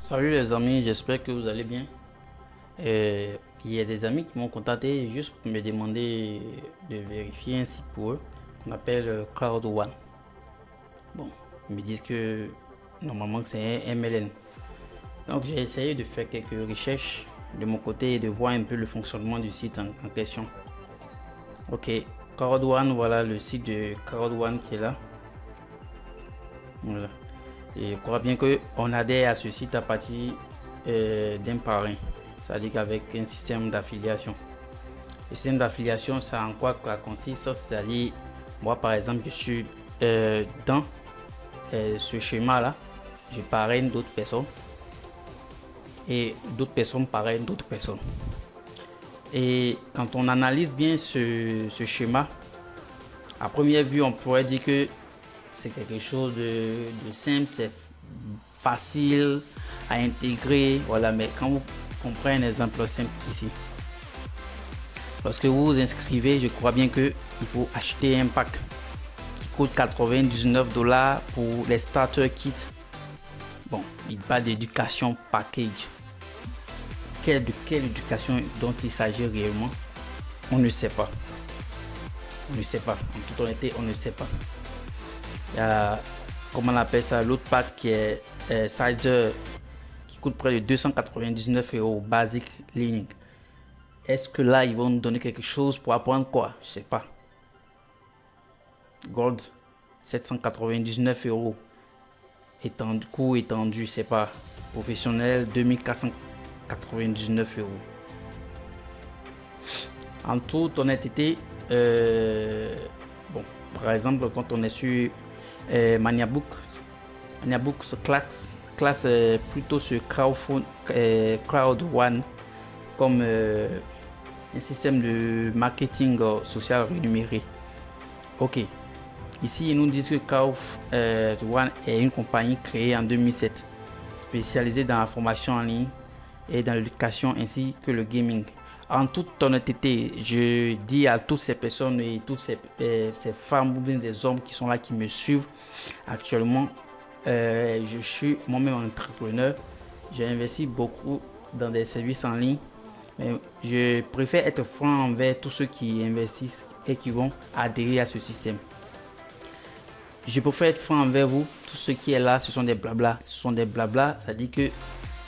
Salut les amis, j'espère que vous allez bien. Il y a des amis qui m'ont contacté juste pour me demander de vérifier un site pour eux qu'on appelle Cloud One. Bon, ils me disent que normalement que c'est un MLN. Donc j'ai essayé de faire quelques recherches de mon côté et de voir un peu le fonctionnement du site en question. Ok, Cloud One, voilà le site de Cloud One qui est là. Voilà. Et je crois bien qu'on adhère à ce site à partir d'un parrain, c'est-à-dire qu'avec un système d'affiliation. Le système d'affiliation, ça en quoi ça consiste? C'est-à-dire, moi par exemple, je suis dans ce schéma-là, je parraine d'autres personnes et d'autres personnes parrainent d'autres personnes. Et quand on analyse bien ce schéma, à première vue, on pourrait dire que c'est quelque chose de simple, c'est facile à intégrer, voilà. Mais quand vous comprenez un exemple simple ici, lorsque vous vous inscrivez, je crois bien que il faut acheter un pack qui coûte 99 $ pour les starter kits. Bon, il parle d'éducation package. De quelle éducation dont il s'agit réellement, on ne sait pas. On ne sait pas. En toute honnêteté, on ne sait pas. Il y a, comment on appelle ça, l'autre pack qui est Sider, qui coûte près de 299 € basic learning. Est-ce que là ils vont nous donner quelque chose pour apprendre quoi? Je sais pas. Gold 799 €, étendu, cours étendu, je sais pas. Professionnel 2499 €. En toute honnêteté, bon, par exemple, quand on est sur Maniabook se classe plutôt sur Cloud One comme un système de marketing social rémunéré. Ok, ici ils nous disent que Cloud One est une compagnie créée en 2007, spécialisée dans la formation en ligne et dans l'éducation ainsi que le gaming. En toute honnêteté, je dis à toutes ces personnes et toutes ces femmes ou bien des hommes qui sont là, qui me suivent actuellement, je suis moi-même entrepreneur. J'ai investi beaucoup dans des services en ligne. Mais je préfère être franc envers tous ceux qui investissent et qui vont adhérer à ce système. Je préfère être franc envers vous. Tout ce qui est là, ce sont des blabla. Ce sont des blabla, ça dit que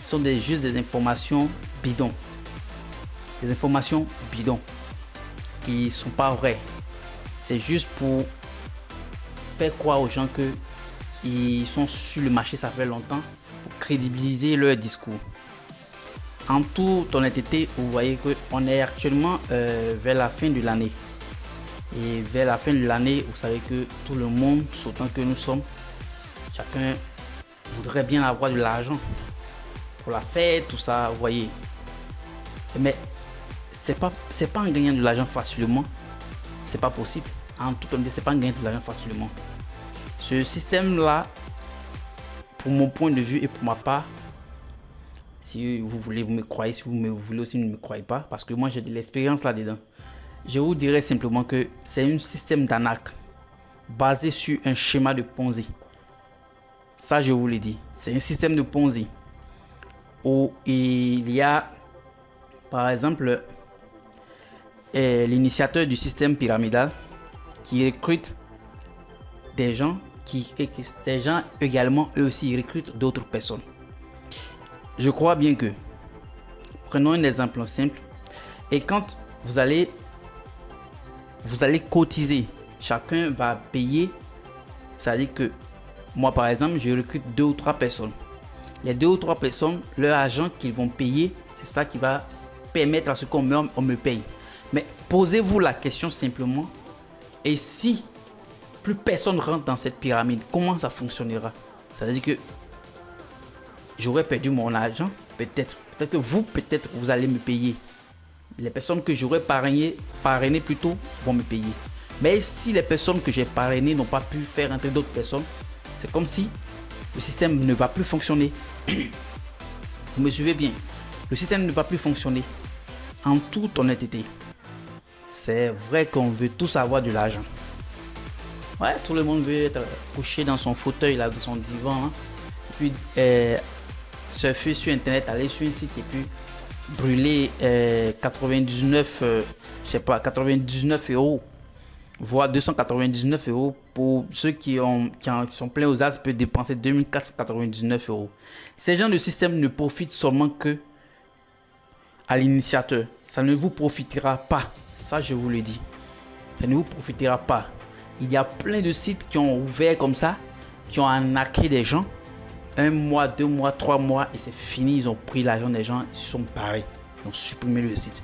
ce sont juste des informations bidons. Des informations bidons qui ne sont pas vraies. C'est juste pour faire croire aux gens qu'ils sont sur le marché, ça fait longtemps, pour crédibiliser leur discours. En toute honnêteté, vous voyez qu'on est actuellement vers la fin de l'année. Et vers la fin de l'année, vous savez que tout le monde, autant que nous sommes, chacun voudrait bien avoir de l'argent pour la fête, tout ça, vous voyez. Mais c'est pas en gagnant de l'argent facilement, c'est pas possible. En toute honnêteté, c'est pas en gagnant de l'argent facilement. Ce système-là, pour mon point de vue et pour ma part, si vous voulez, vous me croyez, si vous voulez aussi, ne me croyez pas, parce que moi j'ai de l'expérience là-dedans. Je vous dirais simplement que c'est un système d'arnaque basé sur un schéma de Ponzi. Ça, je vous l'ai dit. C'est un système de Ponzi où il y a, par exemple, l'initiateur du système pyramidal qui recrute des gens et ces gens également, eux aussi, ils recrutent d'autres personnes. Je crois bien que, prenons un exemple simple, et quand vous allez cotiser, chacun va payer, c'est-à-dire que moi par exemple, je recrute 2 ou 3 personnes. Les 2 ou 3 personnes, leur argent qu'ils vont payer, c'est ça qui va permettre à ce qu'on me paye. Mais posez-vous la question simplement, et si plus personne rentre dans cette pyramide, comment ça fonctionnera? Ça veut dire que j'aurais perdu mon argent, peut-être que vous allez me payer. Les personnes que j'aurais parrainé plutôt vont me payer. Mais si les personnes que j'ai parrainées n'ont pas pu faire entrer d'autres personnes, c'est comme si le système ne va plus fonctionner. Vous me suivez bien? Le système ne va plus fonctionner. En toute honnêteté, c'est vrai qu'on veut tous avoir de l'argent. Ouais, tout le monde veut être couché dans son fauteuil, là, dans son divan, hein. Puis surfer sur internet, aller sur un site et puis brûler 99, je sais pas, 99 euros, voire 299 euros. Pour ceux qui sont pleins aux as, peuvent dépenser 2499 euros. Ces gens de système ne profitent seulement que à l'initiateur. Ça ne vous profitera pas. Ça, je vous le dis. Ça ne vous profitera pas. Il y a plein de sites qui ont ouvert comme ça, qui ont arnaqué des gens. 1 mois, 2 mois, 3 mois et c'est fini. Ils ont pris l'argent des gens, ils se sont barrés. Ils ont supprimé le site.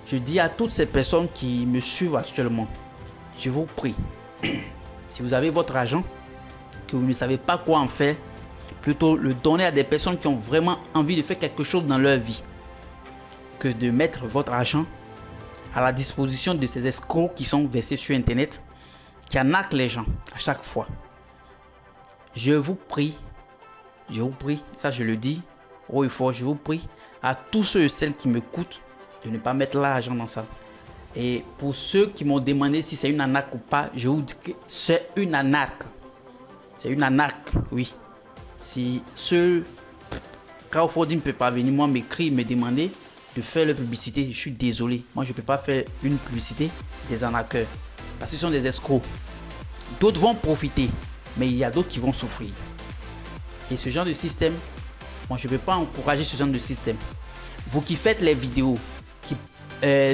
Je dis à toutes ces personnes qui me suivent actuellement, je vous prie, si vous avez votre argent, que vous ne savez pas quoi en faire, plutôt le donner à des personnes qui ont vraiment envie de faire quelque chose dans leur vie, que de mettre votre argent à la disposition de ces escrocs qui sont versés sur internet, qui arnaquent les gens à chaque fois. Je vous prie, ça je le dis haut et fort, je vous prie à tous ceux et celles qui me coûtent de ne pas mettre l'argent dans ça. Et pour ceux qui m'ont demandé si c'est une arnaque ou pas, je vous dis que c'est une arnaque. C'est une arnaque, oui. Si ce crowdfunding ne peut pas venir, moi m'écrire, me demander de faire la publicité, je suis désolé. Moi je ne peux pas faire une publicité des arnaqueurs. Parce que ce sont des escrocs. D'autres vont profiter, mais il y a d'autres qui vont souffrir. Et ce genre de système, moi je ne peux pas encourager ce genre de système. Vous qui faites les vidéos qui,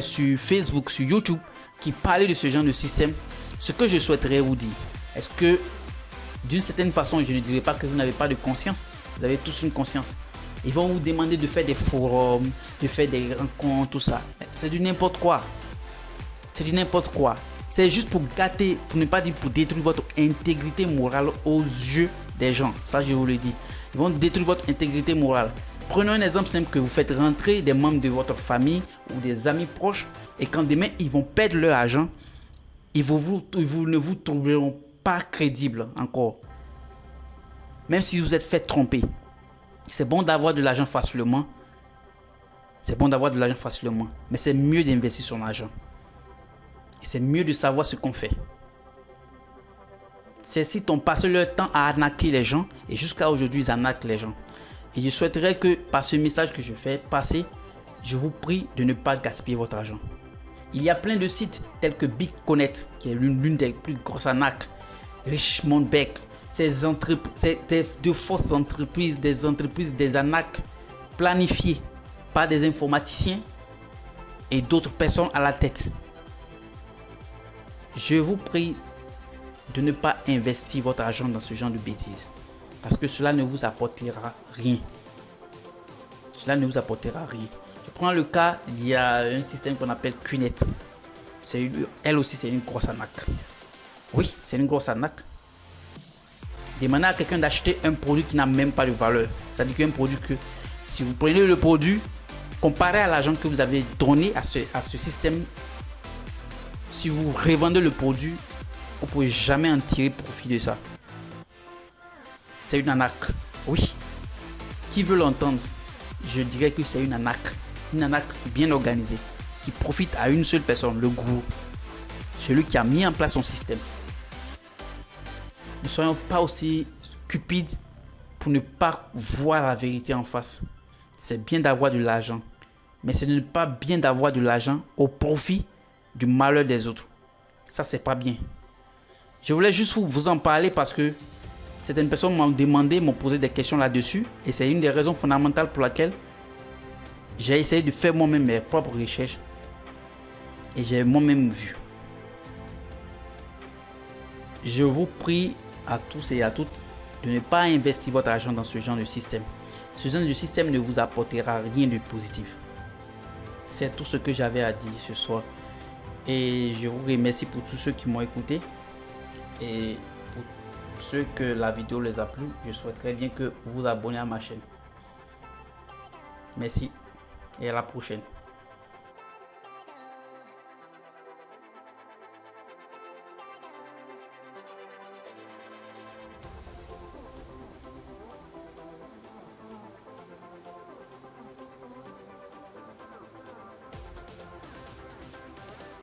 sur Facebook, sur YouTube, qui parlent de ce genre de système, ce que je souhaiterais vous dire, est-ce que d'une certaine façon, je ne dirais pas que vous n'avez pas de conscience, vous avez tous une conscience. Ils vont vous demander de faire des forums, de faire des rencontres, tout ça. C'est du n'importe quoi. C'est du n'importe quoi. C'est juste pour gâter, pour ne pas dire pour détruire votre intégrité morale aux yeux des gens. Ça, je vous le dis. Ils vont détruire votre intégrité morale. Prenons un exemple simple, que vous faites rentrer des membres de votre famille ou des amis proches et quand demain ils vont perdre leur argent, ils ne vous trouveront pas crédible encore. Même si vous êtes fait tromper. C'est bon d'avoir de l'argent facilement. C'est bon d'avoir de l'argent facilement. Mais c'est mieux d'investir son argent. Et c'est mieux de savoir ce qu'on fait. Ces sites ont passé leur temps à arnaquer les gens. Et jusqu'à aujourd'hui, ils arnaquent les gens. Et je souhaiterais que par ce message que je fais passer, je vous prie de ne pas gaspiller votre argent. Il y a plein de sites tels que BitConnect, qui est l'une des plus grosses arnaques. Richmond Beck. C'est de fausses entreprises, des arnaques planifiées par des informaticiens et d'autres personnes à la tête. Je vous prie de ne pas investir votre argent dans ce genre de bêtises. Parce que cela ne vous apportera rien. Cela ne vous apportera rien. Je prends le cas, il y a un système qu'on appelle QNet. Elle aussi, c'est une grosse arnaque. Oui, c'est une grosse arnaque. Demandez à quelqu'un d'acheter un produit qui n'a même pas de valeur. C'est-à-dire qu'un produit que, si vous prenez le produit, comparé à l'argent que vous avez donné à ce système, si vous revendez le produit, vous ne pouvez jamais en tirer profit de ça. C'est une arnaque. Oui. Qui veut l'entendre? Je dirais que c'est une arnaque. Une arnaque bien organisée. Qui profite à une seule personne, le gourou. Celui qui a mis en place son système. Ne soyons pas aussi cupides pour ne pas voir la vérité en face. C'est bien d'avoir de l'argent. Mais ce n'est pas bien d'avoir de l'argent au profit du malheur des autres. Ça, c'est pas bien. Je voulais juste vous en parler parce que certaines personnes m'ont demandé, m'ont posé des questions là-dessus. Et c'est une des raisons fondamentales pour laquelle j'ai essayé de faire moi-même mes propres recherches. Et j'ai moi-même vu. Je vous prie à tous et à toutes de ne pas investir votre argent dans ce genre de système. Ce genre de système ne vous apportera rien de positif. C'est tout ce que j'avais à dire ce soir. Et je vous remercie pour tous ceux qui m'ont écouté. Et pour ceux que la vidéo les a plu, je souhaiterais bien que vous vous abonnez à ma chaîne. Merci et à la prochaine.